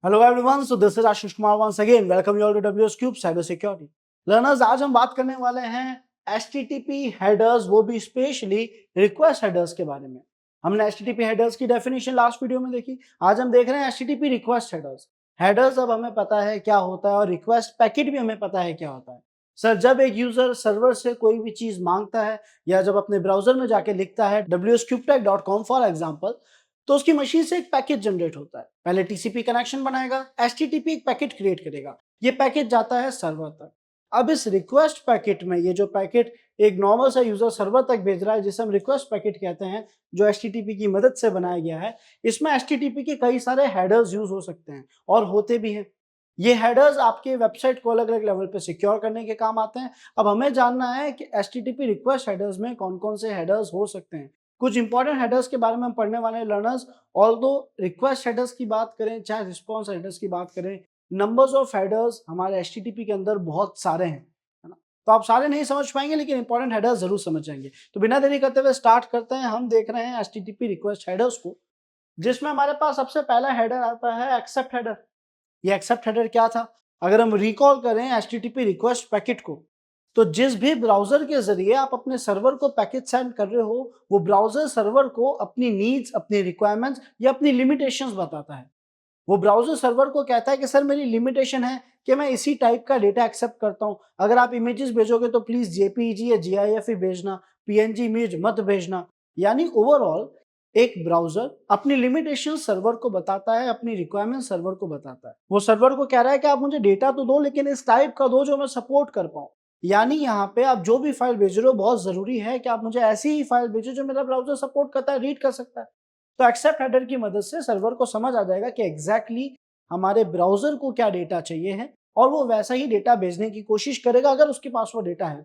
Hello everyone, so this is Ashish Kumar once again. Welcome you all to WS Cube Cyber Security. Learners, आज हम बात करने वाले हैं HTTP headers, वो भी स्पेशली रिक्वेस्ट हेडर्स के बारे में। हमने HTTP headers की डेफिनेशन लास्ट वीडियो में देखी। आज हम देख रहे हैं HTTP रिक्वेस्ट हेडर्स। हेडर्स अब हमें पता है क्या होता है और रिक्वेस्ट पैकेट भी हमें पता है क्या होता है। सर, जब एक यूजर सर्वर से कोई भी चीज मांगता है या जब अपने ब्राउजर में जाके लिखता है wscubetech.com फॉर एग्जाम्पल, तो उसकी मशीन से एक पैकेट जनरेट होता है। पहले टीसीपी कनेक्शन बनाएगा, एचटीटीपी एक पैकेट क्रिएट करेगा, ये पैकेट जाता है सर्वर तक। अब इस रिक्वेस्ट पैकेट में ये जो पैकेट एक नॉर्मल सा यूजर सर्वर तक भेज रहा है, जिसे हम रिक्वेस्ट पैकेट कहते हैं, जो एचटीटीपी की मदद से बनाया गया है, इसमें एचटीटीपी के कई सारे हेडर्स यूज हो सकते हैं और होते भी हैं। ये हेडर्स आपके वेबसाइट को अलग अलग लेवल पे सिक्योर करने के काम आते हैं। अब हमें जानना है कि एचटीटीपी रिक्वेस्ट हेडर्स में कौन कौन से हेडर्स हो सकते हैं। कुछ इंपॉर्टेंट हेडर्स के बारे में हम पढ़ने वाले हैं लर्नर्स। ऑल्दो रिक्वेस्ट हेडर्स की बात करें चाहे रिस्पॉन्स हेडर्स की बात करें, नंबर्स ऑफ हेडर्स हमारे एचटीटीपी के अंदर बहुत सारे हैं, है ना। तो आप सारे नहीं समझ पाएंगे लेकिन इंपॉर्टेंट हेडर्स जरूर समझ जाएंगे। तो बिना देरी करते हुए स्टार्ट करते हैं। हम देख रहे हैं एचटीटीपी रिक्वेस्ट हेडर्स को, जिसमें हमारे पास सबसे पहला हेडर आता है एक्सेप्ट हेडर। ये एक्सेप्ट हेडर क्या था? अगर हम रिकॉल करें एचटीटीपी रिक्वेस्ट पैकेट को, तो जिस भी ब्राउजर के जरिए आप अपने सर्वर को पैकेट सेंड कर रहे हो, वो ब्राउजर सर्वर को अपनी नीड्स, अपनी रिक्वायरमेंट्स या अपनी लिमिटेशंस बताता है। वो ब्राउजर सर्वर को कहता है कि सर, मेरी लिमिटेशन है कि मैं इसी टाइप का डेटा एक्सेप्ट करता हूं। अगर आप इमेजेस भेजोगे तो प्लीज जेपीईजी या जीआईएफ ही भेजना, पीएनजी इमेज मत भेजना। यानी ओवरऑल एक ब्राउजर अपनी लिमिटेशन सर्वर को बताता है, अपनी रिक्वायरमेंट सर्वर को बताता है। वो सर्वर को कह रहा है कि आप मुझे डेटा तो दो, लेकिन इस टाइप का दो जो मैं सपोर्ट कर पाऊं। यानी यहाँ पे आप जो भी फाइल भेज रहे हो, बहुत जरूरी है कि आप मुझे ऐसी ही फाइल भेजो जो मेरा ब्राउजर सपोर्ट करता है, रीड कर सकता है। तो एक्सेप्ट हेडर की मदद से सर्वर को समझ आ जाएगा कि एग्जैक्टली हमारे ब्राउजर को क्या डेटा चाहिए है, और वो वैसा ही डेटा भेजने की कोशिश करेगा अगर उसके पास वो डेटा है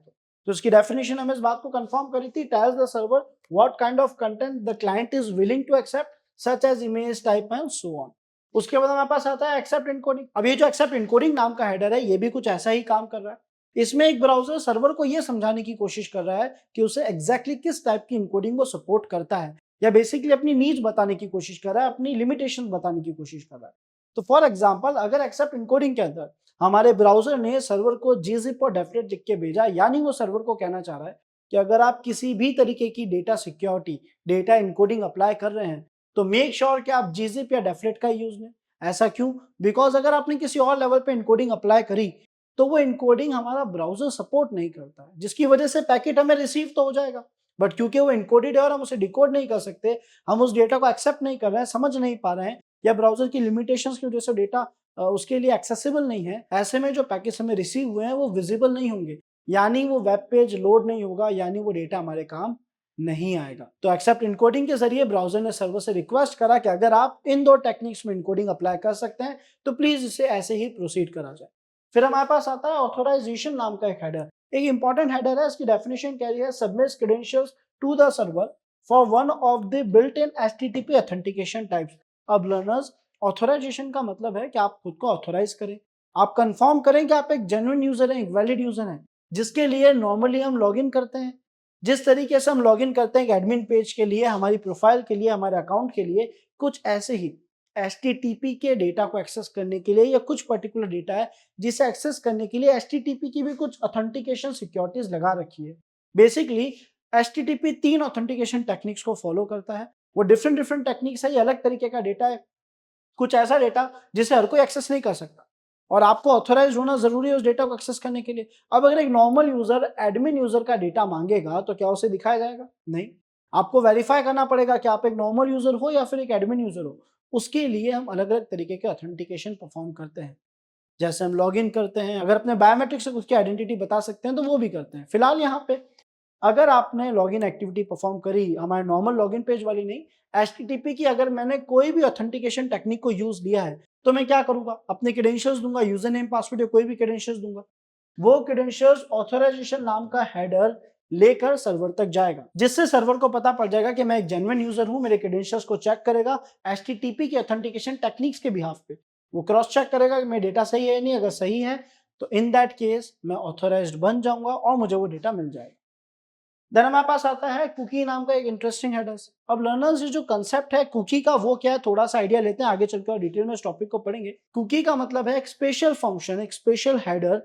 तो इसकी डेफिनेशन हमें इस बात को कंफर्म करी थी, tells the server what kind of content the client is willing to accept such as image type and so on. उसके बाद हमारे पास आता है एक्सेप्ट इनकोडिंग। अब ये जो एक्सेप्ट इनकोडिंग नाम का हेडर है, ये भी कुछ ऐसा ही काम कर रहा है। इसमें एक ब्राउजर सर्वर को यह समझाने की कोशिश कर रहा है कि उसे एग्जैक्टली किस टाइप की इनकोडिंग वो सपोर्ट करता है, या बेसिकली अपनी नीड्स बताने की कोशिश कर रहा है, अपनी लिमिटेशन बताने की कोशिश कर रहा है। तो फॉर एग्जांपल, अगर एक्सेप्ट इनकोडिंग के अंदर हमारे ब्राउजर ने सर्वर को gzip और डेफलेट लिख के भेजा, यानी वो सर्वर को कहना चाह रहा है कि अगर आप किसी भी तरीके की data security, data encoding apply कर रहे हैं, तो मेक श्योर कि आप gzip या डेफलेट का यूज लें। ऐसा क्यों? बिकॉज अगर आपने किसी और लेवल पे इनकोडिंग अप्लाई करी, तो वो इनकोडिंग हमारा ब्राउजर सपोर्ट नहीं करता है, जिसकी वजह से पैकेट हमें रिसीव तो हो जाएगा, बट क्योंकि वो इनकोडेड है और हम उसे डिकोड नहीं कर सकते, हम उस डेटा को एक्सेप्ट नहीं कर रहे हैं, समझ नहीं पा रहे हैं, या ब्राउजर की लिमिटेशंस की वजह से डेटा उसके लिए एक्सेसिबल नहीं है, ऐसे में जो पैकेज हमें रिसीव हुए हैं वो विजिबल नहीं होंगे, यानी वो वेब पेज लोड नहीं होगा, यानी वो डेटा हमारे काम नहीं आएगा। तो एक्सेप्ट इनकोडिंग के जरिए ब्राउजर ने सर्वर से रिक्वेस्ट करा कि अगर आप इन दो टेक्निक्स में इनकोडिंग अप्लाई कर सकते हैं तो प्लीज इसे ऐसे ही प्रोसीड करा जाए। फिर हमारे पास आता है ऑथोराइजेशन नाम का एक हेडर। एक इंपॉर्टेंट हेडर है, इसकी डेफिनेशन कह रही है submits credentials to the server for one of the built in HTTP authentication types. अब लर्नर्स, ऑथोराइजेशन का मतलब है कि आप खुद को ऑथोराइज करें, आप कंफर्म करें कि आप एक जेन्युइन यूजर हैं, एक वैलिड यूजर हैं, जिसके लिए नॉर्मली हम लॉगिन करते हैं। जिस तरीके से हम लॉगिन करते हैं एडमिन पेज के लिए, हमारी प्रोफाइल के लिए, हमारे अकाउंट के लिए, कुछ ऐसे ही एचटीटीपी के डेटा को एक्सेस करने के लिए, या कुछ पर्टिकुलर डेटा है जिसे एक्सेस करने के लिए एचटीटीपी की भी कुछ ऑथेंटिकेशन सिक्योरिटीज लगा रखी है। बेसिकली एचटीटीपी 3 ऑथेंटिकेशन टेक्निक्स को फॉलो करता है। वो डिफरेंट डिफरेंट टेक्निक्स है, ये अलग तरीके का डेटा है, कुछ ऐसा डेटा जिसे हर कोई एक्सेस नहीं कर सकता, और आपको ऑथोराइज होना जरूरी है उस डेटा को एक्सेस करने के लिए। अब अगर एक नॉर्मल यूजर एडमिन यूजर का डेटा मांगेगा तो क्या उसे दिखाया जाएगा? नहीं, आपको वेरीफाई करना पड़ेगा कि आप एक नॉर्मल यूजर हो या फिर एक एडमिन यूजर हो। उसके लिए हम अलग अलग तरीके के ऑथेंटिकेशन परफॉर्म करते हैं, जैसे हम लॉगिन करते हैं, अगर अपने बायोमेट्रिक से उसकी आइडेंटिटी बता सकते हैं तो वो भी करते हैं। फिलहाल यहाँ पे अगर आपने लॉगिन एक्टिविटी परफॉर्म करी, हमारे नॉर्मल लॉगिन पेज वाली नहीं, एचटीटीपी की, अगर मैंने कोई भी ऑथेंटिकेशन टेक्निक को यूज लिया है, तो मैं क्या करूंगा? अपने क्रेडेंशियल्स दूंगा, यूजर नेम पासवर्ड या कोई भी क्रेडेंशियल्स दूंगा। वो क्रेडेंशियल्स ऑथराइजेशन नाम का हेडर लेकर सर्वर तक जाएगा, जिससे सर्वर को पता पड़ जाएगा कि मैं एक जेन्युइन यूजर हूं। मेरे क्रेडेंशियल्स को चेक करेगा एचटीटीपी की ऑथेंटिकेशन टेक्निक्स के बिहाफ पे, वो क्रॉस चेक करेगा कि मेरा डेटा सही है या नहीं। अगर सही है तो इन दैट केस मैं ऑथराइज्ड बन जाऊंगा और मुझे वो डेटा मिल जाएगा। देन हमारे पास आता है कुकी नाम का एक इंटरेस्टिंग हेडर्स। अब लर्नर्स ये जो कंसेप्ट है कुकी का वो क्या है थोड़ा सा आइडिया लेते हैं, आगे चलकर और डिटेल में इस टॉपिक को पढ़ेंगे। कुकी का मतलब है एक स्पेशल फंक्शन, एक स्पेशल हेडर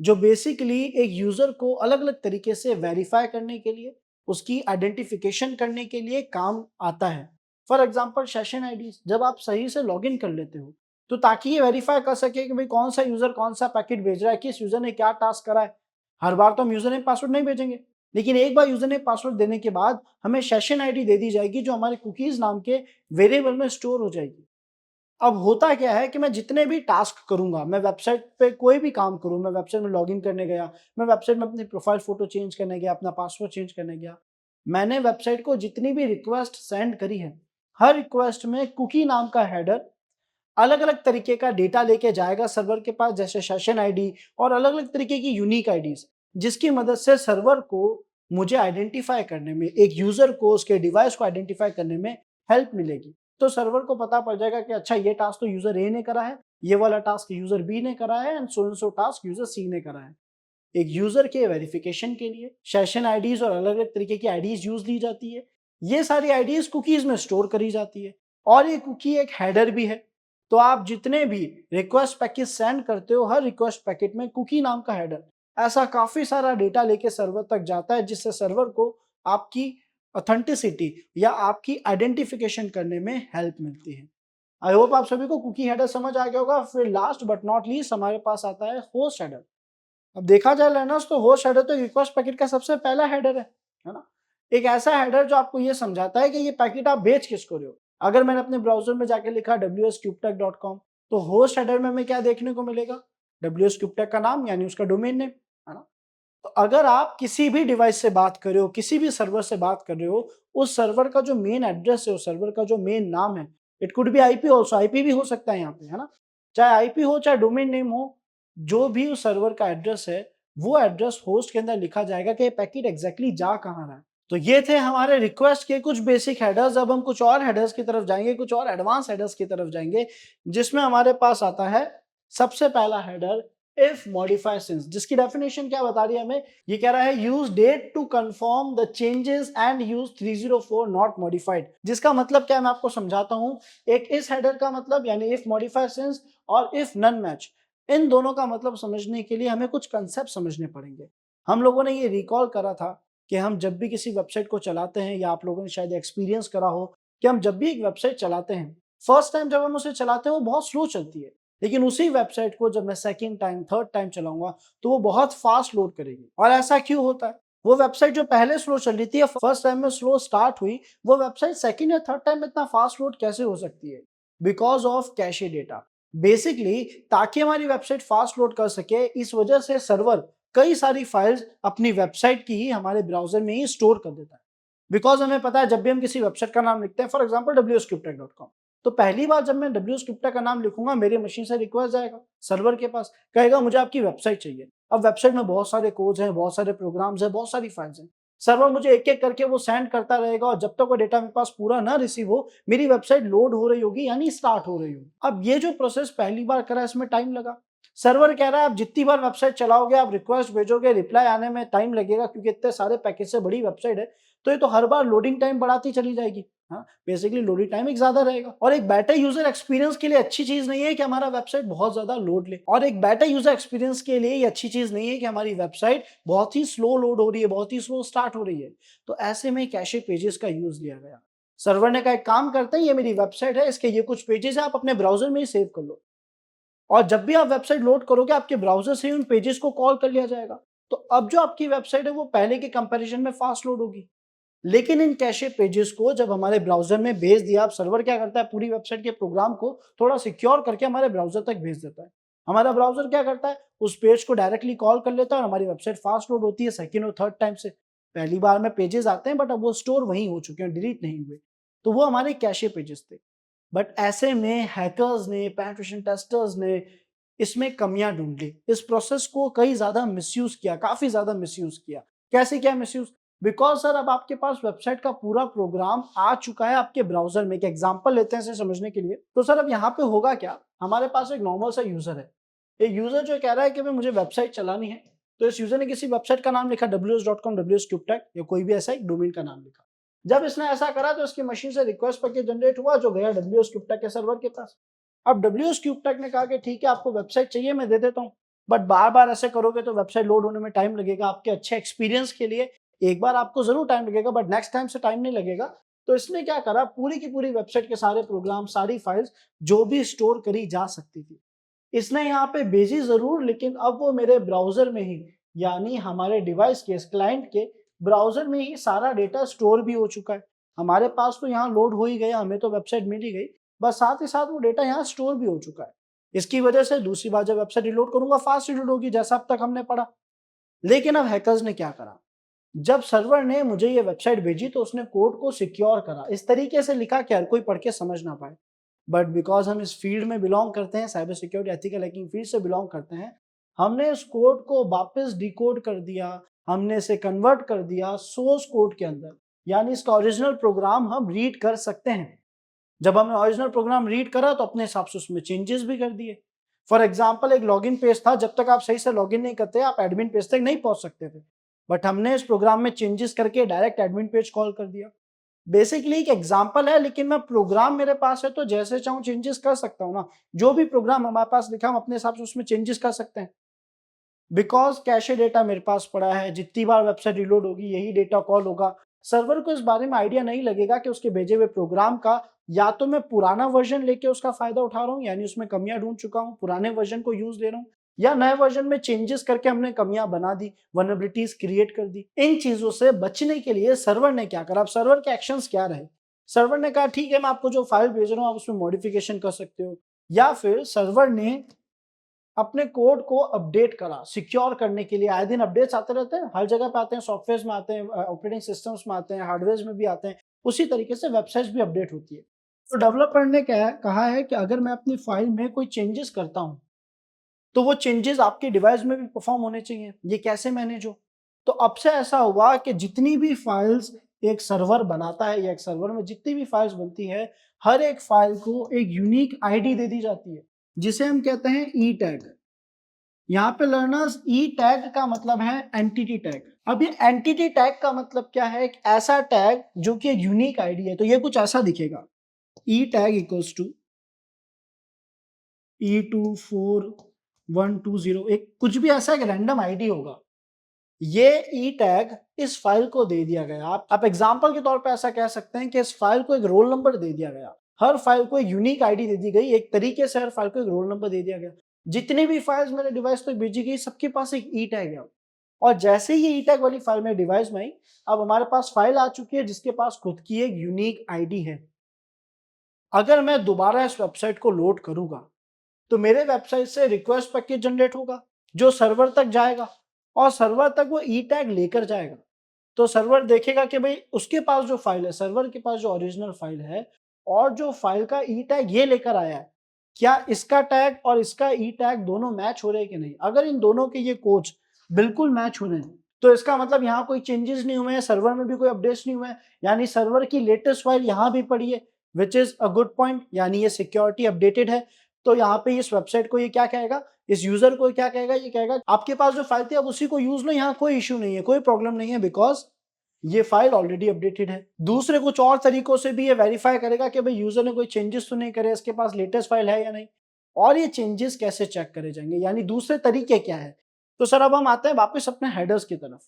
जो बेसिकली एक यूजर को अलग अलग तरीके से वेरीफाई करने के लिए, उसकी आइडेंटिफिकेशन करने के लिए काम आता है। फॉर एग्जाम्पल सेशन आईडी, जब आप सही से लॉग इन कर लेते हो तो ताकि ये वेरीफाई कर सके कि भाई कौन सा यूजर कौन सा पैकेट भेज रहा है, किस यूजर ने क्या टास्क करा है। हर बार तो हम यूजर नेम पासवर्ड नहीं भेजेंगे, लेकिन एक बार यूजर नेम पासवर्ड देने के बाद हमें सेशन आईडी दे दी जाएगी जो हमारे कुकीज नाम के वेरिएबल में स्टोर हो जाएगी। अब होता क्या है कि मैं जितने भी टास्क करूंगा, मैं वेबसाइट पे कोई भी काम करूं, मैं वेबसाइट में लॉगिन करने गया, मैं वेबसाइट में अपनी प्रोफाइल फोटो चेंज करने गया, अपना पासवर्ड चेंज करने गया, मैंने वेबसाइट को जितनी भी रिक्वेस्ट सेंड करी है, हर रिक्वेस्ट में कुकी नाम का हेडर अलग अलग तरीके का डेटा लेके जाएगा सर्वर के पास, जैसे सेशन आईडी और अलग अलग तरीके की यूनिक आईडीज, जिसकी मदद से सर्वर को मुझे आइडेंटिफाई करने में, एक यूजर को उसके डिवाइस को आइडेंटिफाई करने में हेल्प मिलेगी। तो सर्वर को पता पड़ जाएगा कि अच्छा ये टास्क तो यूजर ए ने करा है, ये वाला टास्क यूजर बी ने करा है एंड सो टास्क यूजर सी ने करा है। एक यूजर के वेरिफिकेशन के लिए सेशन आईडीज और अलग अलग तरीके की आईडीज यूज ली जाती है। ये सारी आईडीज कुकीज में स्टोर करी जाती है और ये कुकी एक हेडर भी है। तो आप जितने भी रिक्वेस्ट पैकेट सेंड करते हो, हर रिक्वेस्ट पैकेट में कुकी नाम का हेडर ऐसा काफी सारा डेटा लेके सर्वर तक जाता है, जिससे सर्वर को आपकी ऑथेंटिसिटी या आपकी आइडेंटिफिकेशन करने में हेल्प मिलती है। आई होप आप सभी को कुकी हेडर समझ आ गया होगा। फिर लास्ट बट नॉट लीस्ट हमारे पास आता है होस्ट हेडर। अब देखा जाए लर्नर्स तो होस्ट हेडर तो रिक्वेस्ट पैकेट का सबसे पहला हेडर है ना? एक ऐसा हेडर जो आपको ये समझाता है कि ये पैकेट आप भेज किसको रहे हो। अगर मैंने अपने ब्राउजर में जाके लिखा wscubetech.com, तो होस्ट हेडर में हमें क्या देखने को मिलेगा? wscubetech का नाम यानी उसका डोमेन नेम, है ना? तो अगर आप किसी भी डिवाइस से बात कर रहे हो, किसी भी सर्वर से बात कर रहे हो, उस सर्वर का जो मेन एड्रेस है, उस सर्वर का जो मेन नाम है, it could be IP also, IP भी हो सकता है यहाँ पे, है ना? चाहे आईपी हो, चाहे डोमेन नेम हो, जो भी उस सर्वर का एड्रेस है, वो एड्रेस होस्ट के अंदर लिखा जाएगा कि ये पैकेट एग्जैक्टली जा कहाँ रहा है। तो ये थे हमारे रिक्वेस्ट के कुछ बेसिक हेडर्स। अब हम कुछ और हेडर्स की तरफ जाएंगे, कुछ और एडवांस हेडर्स की तरफ जाएंगे, जिसमें हमारे पास आता है सबसे पहला हेडर इफ मॉडिफाई सिंस, जिसकी डेफिनेशन क्या बता रही है हमें? ये कह रहा है use date to confirm the changes and use 304 not modified. जिसका मतलब क्या है मैं आपको समझाता हूं। एक इस हेडर का मतलब यानी इफ मॉडिफाई सिंस और इफ नन मैच, इन दोनों का मतलब समझने के लिए हमें कुछ कंसेप्ट समझने पड़ेंगे। हम लोगों ने ये रिकॉल करा था कि हम जब भी किसी वेबसाइट को चलाते हैं, या आप लोगों ने शायद एक्सपीरियंस करा हो कि हम जब भी एक वेबसाइट चलाते हैं, फर्स्ट टाइम जब हम उसे चलाते हैं वो बहुत स्लो चलती है, लेकिन उसी वेबसाइट को जब मैं सेकंड टाइम, थर्ड टाइम चलाऊंगा तो वो बहुत फास्ट लोड करेगी। और ऐसा क्यों होता है? वो वेबसाइट जो पहले स्लो चल रही थी या फर्स्ट टाइम में स्लो स्टार्ट हुई, वो वेबसाइट सेकंड या थर्ड टाइम में इतना फास्ट लोड कैसे हो सकती है? Because of cache data. Basically ताकि हमारी वेबसाइट फास्ट लोड कर सके, इस वजह से सर्वर कई सारी फाइल्स अपनी वेबसाइट की ही हमारे ब्राउजर में ही स्टोर कर देता है। बिकॉज हमें पता है जब भी हम किसी वेबसाइट का नाम लिखते हैं, फॉर एग्जाम्पल wscryptech.com, तो पहली बार जब मैं wscryptech का नाम लिखूंगा, मेरी मशीन से रिक्वेस्ट जाएगा सर्वर के पास, कहेगा मुझे आपकी वेबसाइट चाहिए। अब वेबसाइट में बहुत सारे कोड्स हैं, बहुत सारे प्रोग्राम्स हैं, बहुत सारी फाइल्स हैं। सर्वर मुझे एक एक करके वो सेंड करता रहेगा, और जब तक वो डेटा मेरे पास पूरा ना रिसीव हो, मेरी वेबसाइट लोड हो रही होगी, यानी स्टार्ट हो रही होगी। अब ये जो प्रोसेस पहली बार करा, इसमें टाइम लगा। सर्वर कह रहा है आप जितनी बार वेबसाइट चलाओगे, आप रिक्वेस्ट भेजोगे, रिप्लाई आने में टाइम लगेगा, क्योंकि इतने सारे पैकेज से बड़ी वेबसाइट है, तो ये तो हर बार लोडिंग टाइम बढ़ाती चली जाएगी। हाँ, बेसिकली लोडिंग टाइम एक ज्यादा रहेगा, और एक बेटर यूजर एक्सपीरियंस के लिए अच्छी चीज नहीं है कि हमारा वेबसाइट बहुत ज्यादा लोड ले, और एक बेटर यूजर एक्सपीरियंस के लिए ये अच्छी चीज नहीं है कि हमारी वेबसाइट बहुत ही स्लो लोड हो रही है, बहुत ही स्लो स्टार्ट हो रही है। तो ऐसे में कैशे पेजेस का यूज लिया गया। सर्वर ने कहा एक काम करते हैं, ये मेरी वेबसाइट है, इसके ये कुछ पेजेस है, आप अपने ब्राउजर में ही सेव कर लो, और जब भी आप वेबसाइट लोड करोगे, आपके ब्राउजर से ही उन पेजेस को कॉल कर लिया जाएगा। तो अब जो आपकी वेबसाइट है वो पहले के कंपैरिजन में फास्ट लोड होगी। लेकिन इन कैशे पेजेस को जब हमारे ब्राउजर में भेज दिया, अब सर्वर क्या करता है, पूरी वेबसाइट के प्रोग्राम को थोड़ा सिक्योर करके हमारे ब्राउजर तक भेज देता है। हमारा ब्राउजर क्या करता है, उस पेज को डायरेक्टली कॉल कर लेता है, और हमारी वेबसाइट फास्ट लोड होती है सेकंड और थर्ड टाइम से। पहली बार में पेजेस आते हैं, बट अब वो स्टोर वहीं हो चुके हैं, डिलीट नहीं हुए। तो वो हमारे कैशे पेजेस थे। बट ऐसे में हैकर्स ने, पेनिट्रेशन टेस्टर्स ने इसमें कमियां ढूंढ ली, इस प्रोसेस को कई ज्यादा मिसयूज किया, काफी ज्यादा मिसयूज किया। कैसे किया मिसयूज? बिकॉज सर अब आपके पास वेबसाइट का पूरा प्रोग्राम आ चुका है आपके ब्राउजर में। एक एग्जांपल लेते हैं इसे समझने के लिए। तो सर अब यहाँ पे होगा क्या, हमारे पास एक नॉर्मल सा यूजर है, एक यूजर जो कह रहा है कि भाई मुझे वेबसाइट चलानी है, तो इस यूजर ने किसी वेबसाइट का नाम लिखा ws.com, wscubetech या कोई भी ऐसा एक डोमेन का नाम लिखा। जब इसने ऐसा करा तो इसकी मशीन से रिक्वेस्ट पैकेट जनरेट हुआ जो गया wscubetech के सर्वर के पास। अब wscubetech ने कहा कि ठीक है, आपको वेबसाइट चाहिए, मैं दे देता हूँ, बट बार बार ऐसे करोगे तो वेबसाइट लोड होने में टाइम लगेगा। आपके अच्छे एक्सपीरियंस के लिए एक बार आपको जरूर टाइम लगेगा, बट नेक्स्ट टाइम से टाइम नहीं लगेगा। तो इसने क्या करा, पूरी की पूरी वेबसाइट के सारे प्रोग्राम, सारी फाइल्स जो भी स्टोर करी जा सकती थी, इसने यहाँ पे भेजी जरूर, लेकिन अब वो मेरे ब्राउजर में ही, यानी हमारे डिवाइस के, क्लाइंट के ब्राउजर में ही सारा डेटा स्टोर भी हो चुका है। हमारे पास तो यहाँ लोड हो ही गया, हमें तो वेबसाइट मिल ही गई, बस साथ ही साथ वो डेटा यहाँ स्टोर भी हो चुका है। इसकी वजह से दूसरी बार जब वेबसाइट रिलोड करूंगा, फास्ट रिलोड होगी, जैसा अब तक हमने पढ़ा। लेकिन अब हैकर्स ने क्या करा, जब सर्वर ने मुझे ये वेबसाइट भेजी तो उसने कोड को सिक्योर करा, इस तरीके से लिखा कि हर कोई पढ़ के समझ ना पाए। बट बिकॉज हम इस फील्ड में बिलोंग करते हैं, cyber security ethical hacking field से बिलोंग करते हैं, हमने इस कोड को वापस डिकोड कर दिया, हमने इसे कन्वर्ट कर दिया सोर्स कोड के अंदर, यानी इसका ओरिजिनल प्रोग्राम हम रीड कर सकते हैं। जब हमने ओरिजिनल प्रोग्राम रीड करा तो अपने हिसाब से उसमें चेंजेस भी कर दिए। फॉर एग्जाम्पल, एक लॉगिन पेज था, जब तक आप सही से लॉगिन नहीं करते आप एडमिन पेज तक नहीं पहुंच सकते थे, बट हमने इस प्रोग्राम में चेंजेस करके डायरेक्ट एडमिन पेज कॉल कर दिया। बेसिकली एक एग्जांपल है, लेकिन मैं प्रोग्राम मेरे पास है तो जैसे चाहूं चेंजेस कर सकता हूं ना। जो भी प्रोग्राम हमारे पास लिखा हम अपने हिसाब से उसमें चेंजेस कर सकते हैं, बिकॉज कैशे डेटा मेरे पास पड़ा है, जितनी बार वेबसाइट रिलोड होगी यही डेटा कॉल होगा। सर्वर को इस बारे में आइडिया नहीं लगेगा कि उसके भेजे हुए प्रोग्राम का या तो मैं पुराना वर्जन लेके उसका फायदा उठा रहा हूँ, यानी उसमें कमियां ढूंढ चुका हूँ, पुराने वर्जन को यूज ले रहा हूँ, या नए वर्जन में चेंजेस करके हमने कमियां बना दी, वल्नरेबिलिटीज क्रिएट कर दी। इन चीजों से बचने के लिए सर्वर ने क्या करा, अब सर्वर के एक्शंस क्या रहे। सर्वर ने कहा ठीक है, मैं आपको जो फाइल भेज रहा हूँ आप उसमें मॉडिफिकेशन कर सकते हो, या फिर सर्वर ने अपने कोड को अपडेट करा सिक्योर करने के लिए। आए दिन अपडेट्स आते रहते हैं, हर जगह पे आते हैं, सॉफ्टवेयर में आते हैं, ऑपरेटिंग सिस्टम्स में आते हैं, हार्डवेयर में भी आते हैं, उसी तरीके से वेबसाइट्स भी अपडेट होती है। तो डेवलपर ने क्या कहा है कि अगर मैं अपनी फाइल में कोई चेंजेस करता हूं तो वो चेंजेस आपके डिवाइस में भी परफॉर्म होने चाहिए। ये कैसे मैनेज हो, तो अब से ऐसा हुआ कि जितनी भी फाइल्स एक सर्वर बनाता है या एक सर्वर में जितनी भी फाइल्स बनती है, हर एक फाइल को एक यूनिक आईडी दे दी जाती है, जिसे हम कहते हैं ई टैग। यहाँ पे लर्नर्स ई टैग का मतलब है एंटिटी टैग। अब ये एंटिटी टैग का मतलब क्या है, एक ऐसा टैग जो कि एक यूनिक आईडी है। तो ये कुछ ऐसा दिखेगा, ई टैग इक्वल्स टू E24120, एक कुछ भी ऐसा एक रैंडम आईडी होगा। ये ई टैग इस फाइल को दे दिया गया। आप एग्जांपल के तौर पे ऐसा कह सकते हैं कि इस फाइल को एक रोल नंबर दे दिया गया, हर फाइल को एक यूनिक आईडी दे दी गई, एक तरीके से हर फाइल को एक रोल नंबर दे दिया गया। जितनी भी फाइल्स मेरे डिवाइस तक भेजी गई सबके पास एक ई टैग है, और जैसे ही ई टैग वाली फाइल मेरे डिवाइस में आई, अब हमारे पास फाइल आ चुकी है जिसके पास खुद की एक यूनिक आईडी है। अगर मैं दोबारा इस वेबसाइट को लोड करूंगा तो मेरे वेबसाइट से रिक्वेस्ट पैकेज जनरेट होगा जो सर्वर तक जाएगा, और सर्वर तक वो ई टैग लेकर जाएगा। तो सर्वर देखेगा कि भाई उसके पास जो फाइल है, सर्वर के पास जो ओरिजिनल फाइल है और जो फाइल का ई टैग ये लेकर आया है, क्या इसका टैग और इसका ई टैग दोनों मैच हो रहे हैं कि नहीं। अगर इन दोनों के ये कोड्स बिल्कुल मैच हो रहे हैं तो इसका मतलब यहाँ कोई चेंजेस नहीं हुए हैं, सर्वर में भी कोई अपडेट्स नहीं हुए हैं, यानी सर्वर की लेटेस्ट फाइल यहाँ भी पड़ी है, which is a good point, यानी ये सिक्योरिटी अपडेटेड है। तो यहाँ पे इस वेबसाइट को ये क्या कहेगा, इस यूजर को क्या कहेगा, ये कहेगा आपके पास जो फाइल थी अब उसी को यूज लो, यहाँ कोई इश्यू नहीं है, कोई प्रॉब्लम नहीं है, बिकॉज ये फाइल ऑलरेडी अपडेटेड है। दूसरे कुछ और तरीकों से भी ये वेरीफाई करेगा कि भाई यूजर ने कोई चेंजेस तो नहीं करे, इसके पास लेटेस्ट फाइल है या नहीं, और ये चेंजेस कैसे चेक करे जाएंगे, यानी दूसरे तरीके क्या है। तो सर अब हम आते हैं वापस अपने हेडर्स की तरफ।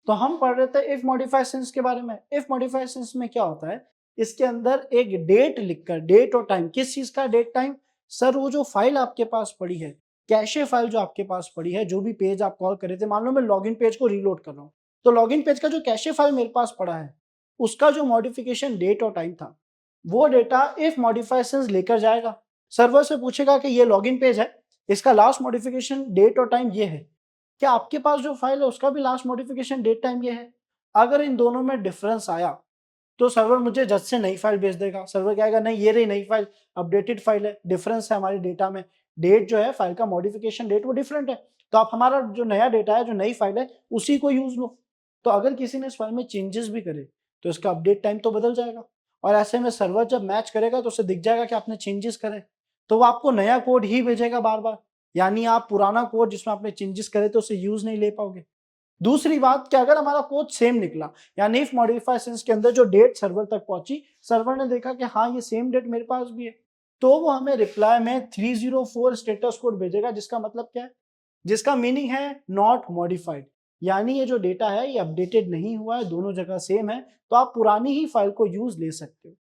तो हम पढ़ रहे थे इफ मॉडिफाई सिंस के बारे में। इफ मॉडिफाई सिंस में क्या होता है, इसके अंदर एक डेट लिखकर, डेट और टाइम, किस चीज का डेट टाइम, सर वो जो फाइल आपके पास पड़ी है, कैशे फाइल जो आपके पास पड़ी है, जो भी पेज आप कॉल कर रहे थे, मान लो मैं लॉगिन पेज को रीलोड कर रहा हूँ, तो लॉगिन पेज का जो कैशे फाइल मेरे पास पड़ा है उसका जो मॉडिफिकेशन डेट और टाइम था, वो डेटा इफ मॉडिफाई सिंस लेकर जाएगा। सर्वर से पूछेगा कि ये लॉगिन पेज है, इसका लास्ट मॉडिफिकेशन डेट और टाइम ये है, क्या आपके पास जो फाइल है उसका भी लास्ट मॉडिफिकेशन डेट टाइम ये है। अगर इन दोनों में डिफरेंस आया तो सर्वर मुझे जज से नई फाइल भेज देगा। सर्वर कहेगा नहीं ये रही नई फाइल, अपडेटेड फाइल है, डिफरेंस है हमारे डेटा में, डेट जो है फाइल का मॉडिफिकेशन डेट वो डिफरेंट है, तो आप हमारा जो नया डेटा है, जो नई फाइल है, उसी को यूज लो। तो अगर किसी ने इस फाइल में चेंजेस भी करे तो इसका अपडेट टाइम तो बदल जाएगा, और ऐसे में सर्वर जब मैच करेगा तो उसे दिख जाएगा कि आपने चेंजेस करे, तो वो आपको नया कोड ही भेजेगा बार बार, यानी आप पुराना कोड जिसमें आपने चेंजेस करे थे उसे यूज नहीं ले पाओगे। दूसरी बात कि अगर हमारा कोड सेम निकला, यानी इफ मॉडिफाई सिंस के अंदर जो डेट सर्वर तक पहुंची, सर्वर ने देखा कि हाँ ये सेम डेट मेरे पास भी है, तो वो हमें रिप्लाई में 304 स्टेटस कोड भेजेगा, जिसका मतलब क्या है, जिसका मीनिंग है नॉट मॉडिफाइड, यानी ये जो डेटा है ये अपडेटेड नहीं हुआ है, दोनों जगह सेम है, तो आप पुरानी ही फाइल को यूज ले सकते हो।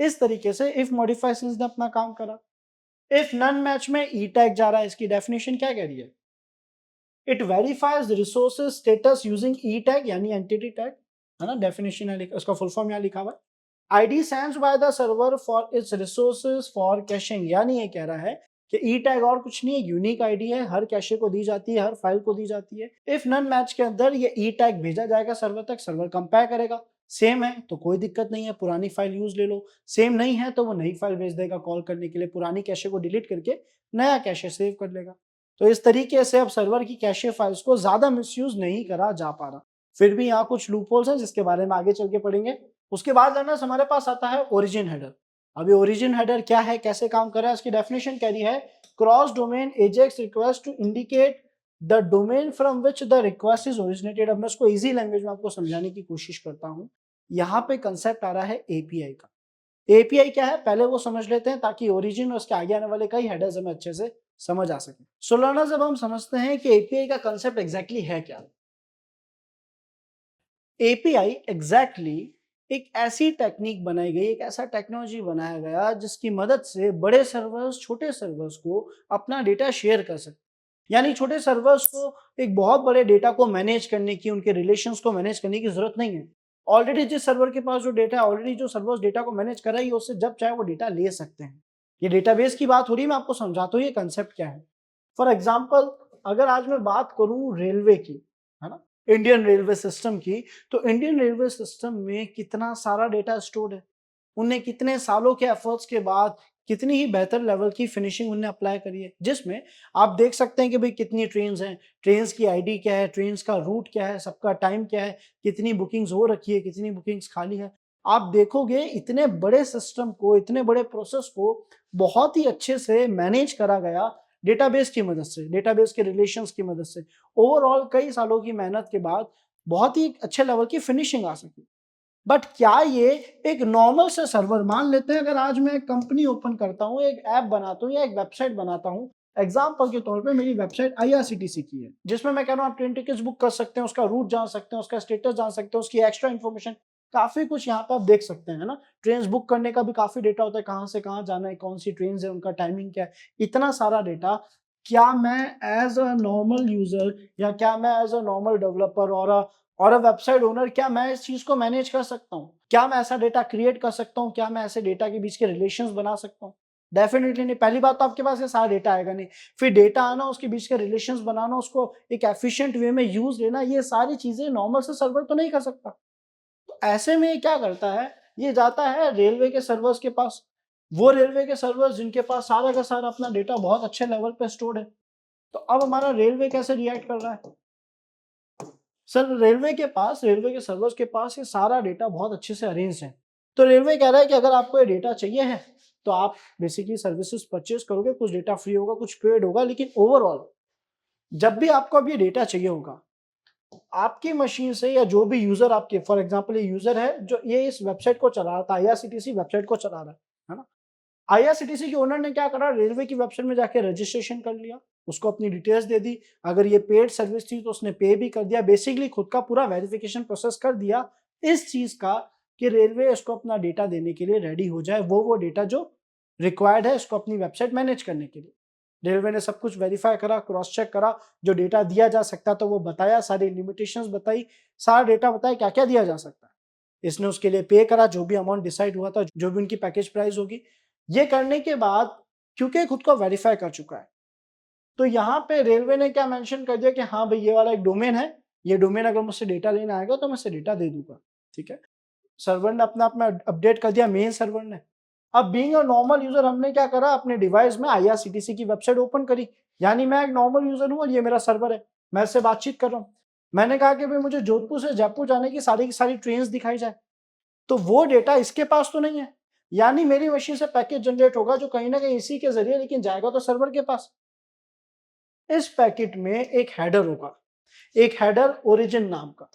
इस तरीके से इफ मॉडिफाई सिंस ने अपना काम करा। इफ नन मैच में ई टैग जा रहा है, इसकी डेफिनेशन क्या कह रही है, it verifies resources status using E tag यानी एंटिटी टैग, है ना, डेफिनेशन है, उसका फुल फॉर्म यहाँ लिखा हुआ है। ID sends by the server for its resources for caching, यानी ये कह रहा है कि ई टैग और कुछ नहीं है, यूनिक आईडी है, हर कैशे को दी जाती है, हर फाइल को दी जाती है। इफ नन मैच के अंदर ये ई टैग भेजा जाएगा सर्वर तक, सर्वर कंपेयर करेगा, सेम है तो कोई दिक्कत नहीं है, पुरानी फाइल यूज ले लो, सेम नहीं है तो वो नई फाइल भेज देगा कॉल करने के लिए, पुरानी कैशे को डिलीट करके नया कैशे सेव कर लेगा। तो इस तरीके से अब सर्वर की कैशे फाइल्स को ज्यादा मिसयूज नहीं करा जा पा रहा। फिर भी यहाँ कुछ लूपहोल्स हैं जिसके बारे में आगे चल के पढ़ेंगे। उसके बाद लर्नर्स हमारे पास आता है ओरिजिन हेडर। अभी ओरिजिन हेडर क्या है, कैसे काम कर रहा है, इसकी डेफिनेशन कह रही है cross domain AJAX request to indicate the domain from which the request is originated. अब मैं इसको इजी लैंग्वेज में आपको समझाने की कोशिश करता हूँ। यहाँ पे कंसेप्ट आ रहा है एपीआई का। एपीआई क्या है पहले वो समझ लेते हैं, ताकि ओरिजिन और उसके आगे आने वाले कई हेडर्स हमें अच्छे से समझ आ सके। सो लर्नर्स अब हम समझते हैं कि एपीआई का कंसेप्ट एग्जैक्टली है क्या। एपीआई एग्जैक्टली एक ऐसी टेक्निक बनाई गई, एक ऐसा टेक्नोलॉजी बनाया गया जिसकी मदद से बड़े सर्वर्स छोटे सर्वर्स को अपना डेटा शेयर कर सकते। यानी छोटे सर्वर्स को एक बहुत बड़े डेटा को मैनेज करने की, उनके रिलेशंस को मैनेज करने की जरूरत नहीं है। ऑलरेडी जिस सर्वर के पास जो डेटा है, ऑलरेडी जो सर्वर्स डेटा को मैनेज कर रहा है, उससे जब चाहे वो डेटा ले सकते हैं। ये डेटाबेस की बात हो रही है, मैं आपको समझाता हूँ ये कंसेप्ट क्या है। फॉर एग्जाम्पल, अगर आज मैं बात करूं रेलवे की, है ना, इंडियन रेलवे सिस्टम की, तो इंडियन रेलवे सिस्टम में कितना सारा डेटा स्टोर्ड है। उनने कितने सालों के एफर्ट्स के बाद कितनी ही बेहतर लेवल की फिनिशिंग उनने अप्लाई करी है, जिसमें आप देख सकते हैं कि भाई कितनी ट्रेन्स हैं, ट्रेन्स की आईडी क्या है, ट्रेन्स का रूट क्या है, सबका टाइम क्या है, कितनी बुकिंग्स हो रखी है, कितनी बुकिंग्स खाली है। आप देखोगे इतने बड़े सिस्टम को, इतने बड़े प्रोसेस को बहुत ही अच्छे से मैनेज करा गया डेटाबेस की मदद से, डेटाबेस के रिलेशंस की मदद से। ओवरऑल कई सालों की मेहनत के बाद बहुत ही अच्छे लेवल की फिनिशिंग आ सकी। बट क्या ये एक नॉर्मल से सर्वर, मान लेते हैं अगर आज मैं एक कंपनी ओपन करता हूँ, एक ऐप बनाता हूँ या एक वेबसाइट बनाता हूँ, एग्जाम्पल के तौर पे मेरी वेबसाइट आईआरसीटीसी की है, जिसमें मैं कह रहा हूँ आप ट्रेन टिकट्स बुक कर सकते हैं, उसका रूट जान सकते हैं, उसका स्टेटस जान सकते हैं, उसकी एक्स्ट्रा इन्फॉर्मेशन, काफी कुछ यहाँ पे आप देख सकते हैं, है ना। ट्रेन बुक करने का भी काफी डेटा होता है, कहाँ से कहाँ जाना है, कौन सी ट्रेन है, उनका टाइमिंग क्या है, इतना सारा डेटा। क्या मैं एज अ नॉर्मल यूजर, या क्या मैं एज अ नॉर्मल डेवलपर और वेबसाइट ओनर, क्या मैं इस चीज को मैनेज कर सकता हूँ? क्या मैं ऐसा डेटा क्रिएट कर सकता हूँ? क्या मैं ऐसे डेटा के बीच के रिलेशंस बना सकता हूँ? डेफिनेटली नहीं। पहली बात तो आपके पास ये सारा डेटा आएगा नहीं, फिर डेटा आना, उसके बीच के रिलेशंस बनाना, उसको एक एफिशिएंट वे में यूज लेना, ये सारी चीजें नॉर्मल से सर्वर तो नहीं कर सकता। तो ऐसे में ये क्या करता है, ये जाता है रेलवे के सर्वर्स के पास। वो रेलवे के सर्वर्स जिनके पास सारा का सारा अपना डेटा बहुत अच्छे लेवल पे स्टोर्ड है। तो अब हमारा रेलवे कैसे रिएक्ट कर रहा है? सर रेलवे के सर्वर्स के पास ये सारा डेटा बहुत अच्छे से अरेंज है। तो रेलवे कह रहा है कि अगर आपको ये डेटा चाहिए है तो आप बेसिकली सर्विसेज परचेज करोगे, कुछ डेटा फ्री होगा, कुछ पेड होगा, लेकिन ओवरऑल जब भी आपको अब ये डेटा चाहिए होगा, आपकी मशीन से या जो भी यूजर आपके, फॉर एग्जांपल ये यूजर है जो ये इस वेबसाइट को चला रहा था, आईआरसीटीसी वेबसाइट को चला रहा है ना। आईआरसीटीसी के ओनर ने क्या करा, रेलवे की वेबसाइट में जाके रजिस्ट्रेशन कर लिया, उसको अपनी डिटेल्स दे दी, अगर ये पेड सर्विस थी तो उसने पे भी कर दिया, बेसिकली खुद का पूरा वेरिफिकेशन प्रोसेस कर दिया इस चीज का कि रेलवे इसको अपना डेटा देने के लिए रेडी हो जाए, वो डेटा जो रिक्वायर्ड है इसको अपनी वेबसाइट मैनेज करने के लिए। रेलवे ने सब कुछ वेरीफाई करा, क्रॉस चेक करा, जो डेटा दिया जा सकता तो वो बताया, सारी लिमिटेशंस बताई, सारा डेटा बताया क्या क्या दिया जा सकता है। इसने उसके लिए पे करा, जो भी अमाउंट डिसाइड हुआ था, जो भी उनकी पैकेज प्राइस होगी। ये करने के बाद क्योंकि खुद को वेरीफाई कर चुका है, तो यहाँ पे रेलवे ने क्या मेंशन कर दिया कि हाँ भाई ये वाला एक डोमेन है, ये डोमेन अगर मुझसे डेटा लेना आएगा तो मैं इससे डेटा दे दूंगा, ठीक है। सर्वर ने अपना अपना अपडेट कर दिया, मेन सर्वर ने। अब बीइंग अ नॉर्मल यूजर हमने क्या करा, अपने डिवाइस में आईआरसीटीसी की वेबसाइट ओपन करी, यानी मैं एक नॉर्मल यूजर हूँ और ये मेरा सर्वर है, मैं इससे बातचीत कर रहा हूँ। मैंने कहा कि भाई मुझे जोधपुर से जयपुर जाने की सारी ट्रेन दिखाई जाए, तो वो डेटा इसके पास तो नहीं है, यानी मेरी मशीन से पैकेज जनरेट होगा जो कहीं ना कहीं इसी के जरिए, लेकिन जाएगा तो सर्वर के पास। इस पैकेट में एक हेडर होगा, एक हेडर ओरिजिन नाम का।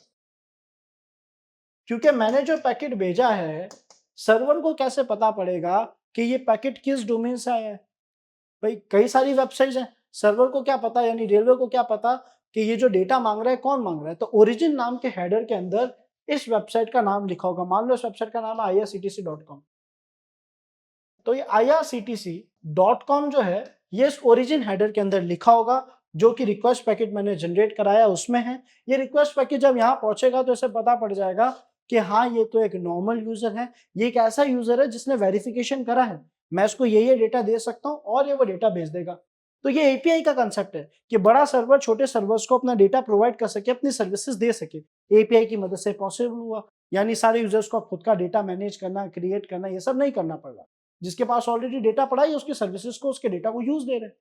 क्योंकि मैंने जो पैकेट भेजा है, सर्वर को कैसे पता पड़ेगा कि ये पैकेट किस डोमेन से आया है? भाई कई सारी वेबसाइट्स हैं, सर्वर को क्या पता, यानी रेलवे को क्या पता कि ये जो डेटा मांग रहा है कौन मांग रहा है? तो ओरिजिन नाम के हेडर के अंदर इस वेबसाइट का नाम लिखा होगा। मान लो इस वेबसाइट का नाम है irctc.com। तो ये irctc.com जो है, ये इस ओरिजिन हेडर के अंदर लिखा होगा, जो कि रिक्वेस्ट पैकेट मैंने जनरेट कराया उसमें है। ये रिक्वेस्ट पैकेट जब यहाँ पहुंचेगा तो इसे पता पड़ जाएगा कि हाँ, ये तो एक नॉर्मल यूजर है, ये एक ऐसा यूजर है जिसने वेरिफिकेशन करा है, मैं इसको ये डेटा दे सकता हूँ और ये वो डेटा भेज देगा। तो ये एपीआई का कंसेप्ट है कि बड़ा सर्वर छोटे सर्वर्स को अपना डेटा प्रोवाइड कर सके, अपनी सर्विसेज दे सके। एपीआई की मदद से पॉसिबल हुआ, यानी सारे यूजर्स को खुद का डेटा मैनेज करना, क्रिएट करना, ये सब नहीं करना पड़ रहा। जिसके पास ऑलरेडी डेटा पड़ा है उसकी सर्विसेज को, उसके डेटा को यूज दे रहे हैं।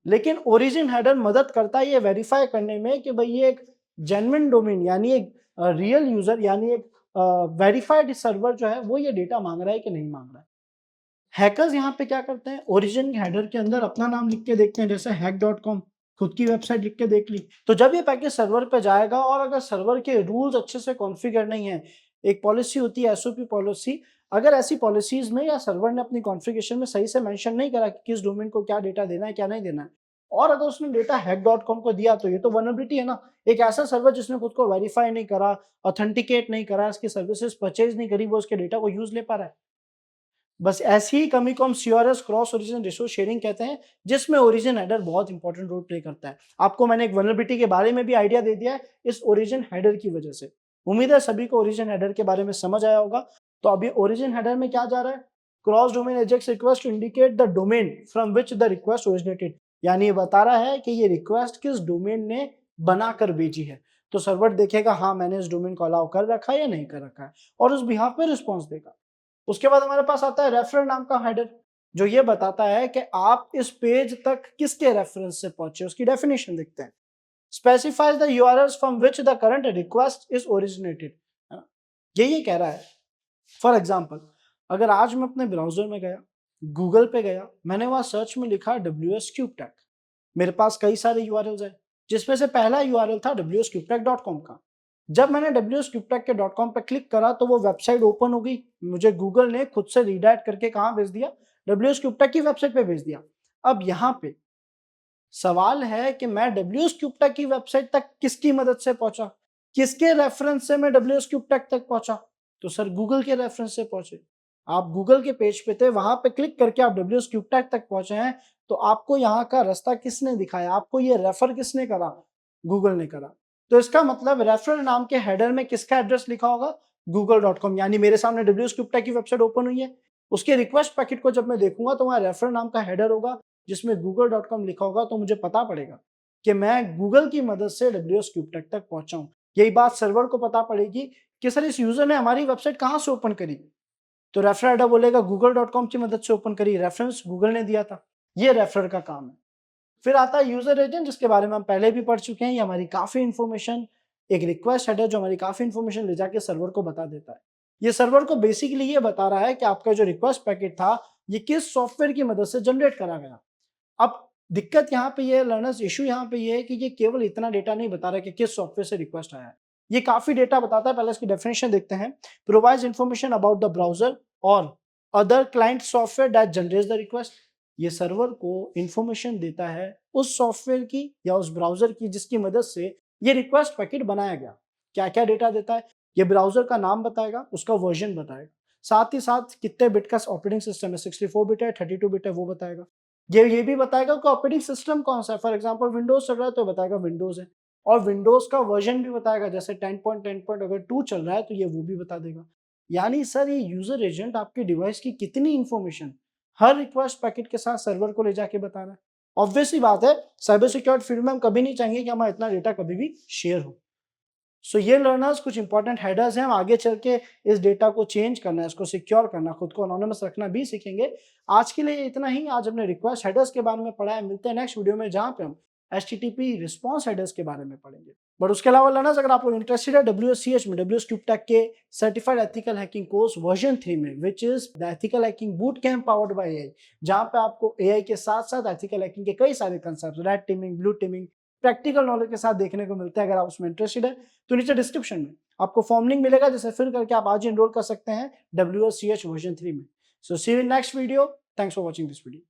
लेकिन ओरिजिन हेडर मदद करता है ये वेरीफाई करने में कि भाई ये एक जेन्युइन डोमेन, यानी एक रियल यूजर, यानी एक वेरीफाइड सर्वर जो है वो ये डेटा मांग रहा है कि नहीं मांग रहा है। हैकर्स यहाँ पे क्या करते हैं, ओरिजिन हेडर के अंदर अपना नाम लिख के देखते हैं, जैसे hack.com, खुद की वेबसाइट लिख के देख ली। तो जब ये पैकेज सर्वर पे जाएगा और अगर सर्वर के रूल्स अच्छे से कॉन्फ़िगर नहीं है, एक पॉलिसी होती है एसओपी पॉलिसी, अगर ऐसी पॉलिसीज में या सर्वर ने अपनी कॉन्फ़िगरेशन में सही से मेंशन नहीं करा कि किस डोमेन को क्या डेटा देना है, क्या नहीं देना है, और अगर उसने डेटा hack.com को दिया, तो ये तो वल्नरेबिलिटी है ना। एक ऐसा सर्वर जिसने खुद को वेरीफाई नहीं करा, ऑथेंटिकेट नहीं करा, इसकी सर्विसेज परचेज नहीं करी, वो उसके डेटा को यूज ले पा रहा है। बस ऐसी ही कमी को हम CRS, cross origin resource sharing कहते हैं, जिसमें ओरिजिन हेडर बहुत इंपॉर्टेंट रोल प्ले करता है। आपको मैंने एक वल्नरेबिलिटी के बारे में भी आइडिया दे दिया है इस ओरिजिन हेडर की वजह से। उम्मीद है सभी को ओरिजिन हेडर के बारे में समझ आया होगा। तो अभी ओरिजिन हेडर में क्या जा रहा है, cross domain AJAX request to indicate the domain from which the request originated, यानी ये बता रहा है कि ये रिक्वेस्ट किस डोमेन ने बनाकर भेजी है। तो सर्वर देखेगा हाँ, मैंने इस डोमेन को अलाउ कर रखा है या नहीं कर रखा है, और उस बिहाफ पे रिस्पॉन्स देगा। उसके बाद हमारे पास आता है रेफरल नाम का हेडर, जो ये बताता है कि आप इस पेज तक किसके रेफरेंस से पहुंचे, उसकी डेफिनेशन देखते हैं। Specifies the URLs from which the current request is originated, ये कह रहा है। फॉर एग्जांपल, अगर आज मैं अपने ब्राउजर में गया, गूगल पे गया, मैंने वहां सर्च में लिखा wscubetek, मेरे पास कई सारे यूआरएल्स हैं, जिसमें से पहला यूआरएल था wscubetek.com का। जब मैंने wscubetek के .com पे क्लिक करा तो वो वेबसाइट ओपन हो गई, मुझे गूगल ने खुद से रीडायरेक्ट करके कहां भेज दिया, wscubetek की वेबसाइट पे भेज दिया। अब यहाँ पे सवाल है कि मैं wscubetek की वेबसाइट तक किसकी मदद से पहुंचा, किसके रेफरेंस से मैं wscubetek तक पहुंचा? तो सर गूगल के रेफरेंस से पहुंचे। आप गूगल के पेज पे थे, वहां पे क्लिक करके आप wscubetek तक पहुंचे हैं, तो आपको यहाँ का रास्ता किसने दिखाया, आपको ये रेफर किसने करा? गूगल ने करा। तो इसका मतलब रेफरल नाम के हेडर में किसका एड्रेस लिखा होगा, google.com, यानी मेरे सामने wscubetek की वेबसाइट ओपन हुई है, उसके रिक्वेस्ट पैकेट को जब मैं देखूंगा तो वहां रेफरल नाम का हेडर होगा जिसमें google.com लिखा होगा, तो मुझे पता पड़ेगा कि मैं गूगल की मदद से wscubetek तक पहुंचा हूं। यही बात सर्वर को पता पड़ेगी कि सर इस यूजर ने हमारी वेबसाइट कहां से ओपन करी, तो रेफरल हेडर बोलेगा google.com की मदद से ओपन करी, रेफरेंस गूगल ने दिया था। ये रेफरल का काम है। फिर आता है यूजर एजेंट, जिसके बारे में हम पहले भी पढ़ चुके हैं। ये हमारी काफी इंफॉर्मेशन, एक रिक्वेस्ट हेडर जो हमारी काफी इंफॉर्मेशन ले जाके सर्वर को बता देता है। ये सर्वर को बेसिकली ये बता रहा है कि आपका जो रिक्वेस्ट पैकेट था ये किस सॉफ्टवेयर की मदद से जनरेट करा गया। अब दिक्कत यहाँ पे ये लर्नर्स, इशू यहाँ पे ये है कि ये केवल इतना डेटा नहीं बता रहा कि किस सॉफ्टवेयर से रिक्वेस्ट आया है, ये काफी डेटा बताता है। पहले इसकी डेफिनेशन देखते हैं। Provides information about the browser और other client software that generates the request. ये सर्वर को इंफॉर्मेशन देता है उस सॉफ्टवेयर की या उस ब्राउजर की जिसकी मदद से ये रिक्वेस्ट पैकेट बनाया गया। क्या क्या डेटा देता है, ये ब्राउजर का नाम बताएगा, उसका वर्जन बताएगा, साथ ही साथ कितने बिट का ऑपरेटिंग सिस्टम है, 64 बिट है, 32 बिट है, वो बताएगा। ये भी बताएगा कि ऑपरेटिंग सिस्टम कौन सा है। फॉर एग्जांपल विंडोज चल रहा है तो बताएगा विंडोज है, और विंडोज का वर्जन भी बताएगा, जैसे 10.10 अगर 2 चल रहा है तो ये वो भी बता देगा। यानी सर ये यूजर एजेंट आपके डिवाइस की कितनी इंफॉर्मेशन हर रिक्वेस्ट पैकेट के साथ सर्वर को ले जाके बता रहा है। ऑब्वियसली बात है, साइबर सिक्योरिटी फील्ड में हम कभी नहीं चाहेंगे कि हमारा इतना डेटा कभी भी शेयर हो। सो ये लर्नर्स कुछ इंपॉर्टेंट हेडर्स हैं, हम आगे चल के इस डेटा को चेंज करना है, इसको सिक्योर करना, खुद को अनोनिमस रखना भी सीखेंगे। आज के लिए इतना ही। आज हमने रिक्वेस्ट हेडर्स के बारे में पढ़ा है। मिलते हैं नेक्स्ट वीडियो में, जहां पे हम HTTP रिस्पॉन्स हेडर्स के बारे में पढ़ेंगे। बट उसके अलावा लर्नर्स, अगर आप लोग इंटरेस्टेड है WSCH में, WS क्यूब टेक के certified ethical hacking course version 3 में, which is the ethical hacking boot camp powered by AI, जहां पे आपको AI के साथ साथ एथिकल हैकिंग के कई सारे concept, red teeming, blue teeming, practical knowledge के साथ देखने को मिलता है। अगर आप उसमें इंटरेस्टेड है तो नीचे डिस्क्रिप्शन में आपको फॉर्म लिंक मिलेगा, जिसे फिल करके आप आज ही एनरोल कर सकते हैं WSCH वर्जन 3 में। So see you in next video. Thanks for watching this video.